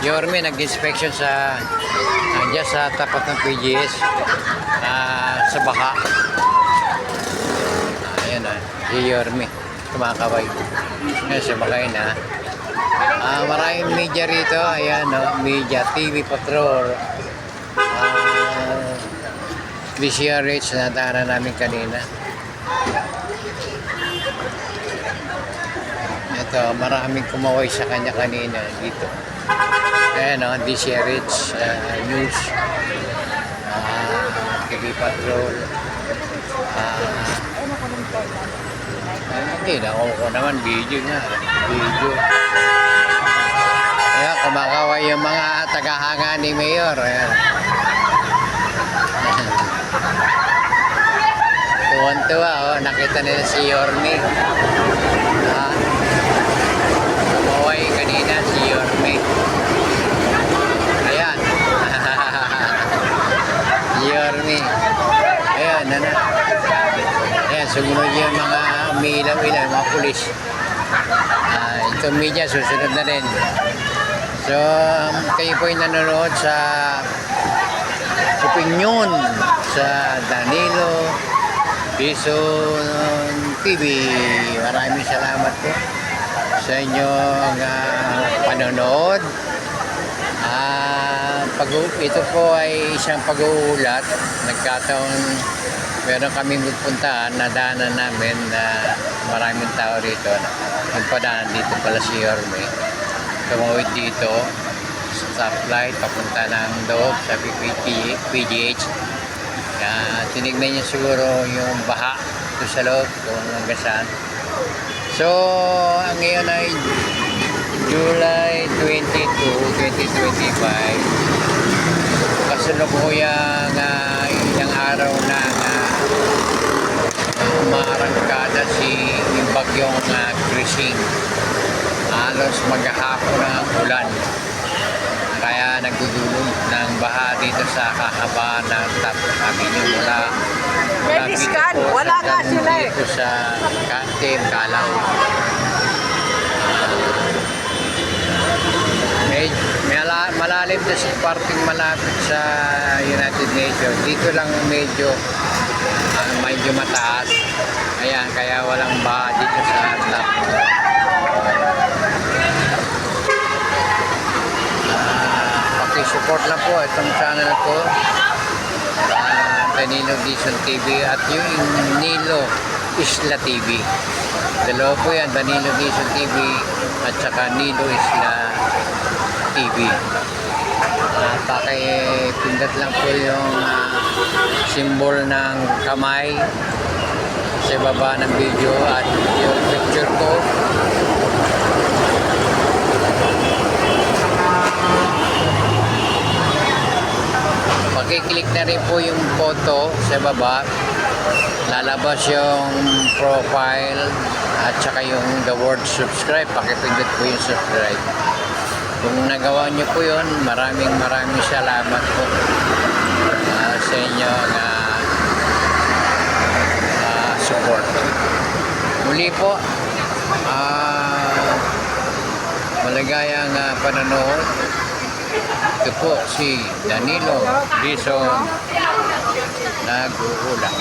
Yorme nag-inspection sa dyan sa tapat ng PGS sa baha. Ayan na, si Yorme kumakaway. Ayan, sa bakay na. Maraming media rito. Ayan, no, media, TV Patrol. DCRH na daanan namin kanina. Ito, maraming kumaway sa kanya kanina dito. Ayan, no, DCRH News, TV Patrol. Hindi na ako naman video na. Video. Ayan, kumakaway yung mga tagahanga ni Mayor. Ayan. Tuwan-tuwa, oh. Nakita nila si Yorme. Kumaway kanina si Yorme. Ayan. Yorme. Ayan, nana. Ayan, sumunod yung mga umiilaw-ilaw, mga pulis. Ito media, susunod na rin. So, kayo po yung nanonood sa opinion sa Danilo Dizon TV. Maraming salamat po sa inyong panonood. Ito po ay isang pag-uulat. Nagkataon meron kaming pupuntahan na daanan namin na maraming tao rito. Nagpadaanan dito pala si Yorme. Tumawid dito sa stoplight papunta ng loob sa PGH. Tinignan niya siguro yung baha ito sa loob kung hanggang saan. So, ngayon ay July 22, 2025. Kasalukuyang ilang araw na umaarangkada yung bagyong Krising. Halos maghahapon ang ulan. Kaya nagdudulog ng baha dito sa kahabaan ng Top Avenue mula dito wala nga sila dito sa Team Kalaw. Malalim na sa parting malapit sa United Nations. Dito lang medyo mataas. Ayan, kaya walang baha dito sa top. Support lang po itong channel ko, Danilo Dizon TV at yung Nilo Isla TV. Dalawa po yan, Danilo Dizon TV at saka Nilo Isla TV. Pakipindot lang po yung symbol ng kamay sa baba ng video at yung picture ko. Pakiclick na rin po yung photo sa baba. Lalabas yung profile at saka yung the word subscribe. Pakipindot po yung subscribe. Kung nagawa nyo po yun, maraming salamat po sa inyong support. Muli po, maligayang panonood. Ito po si Danilo Dizon nag-uulat.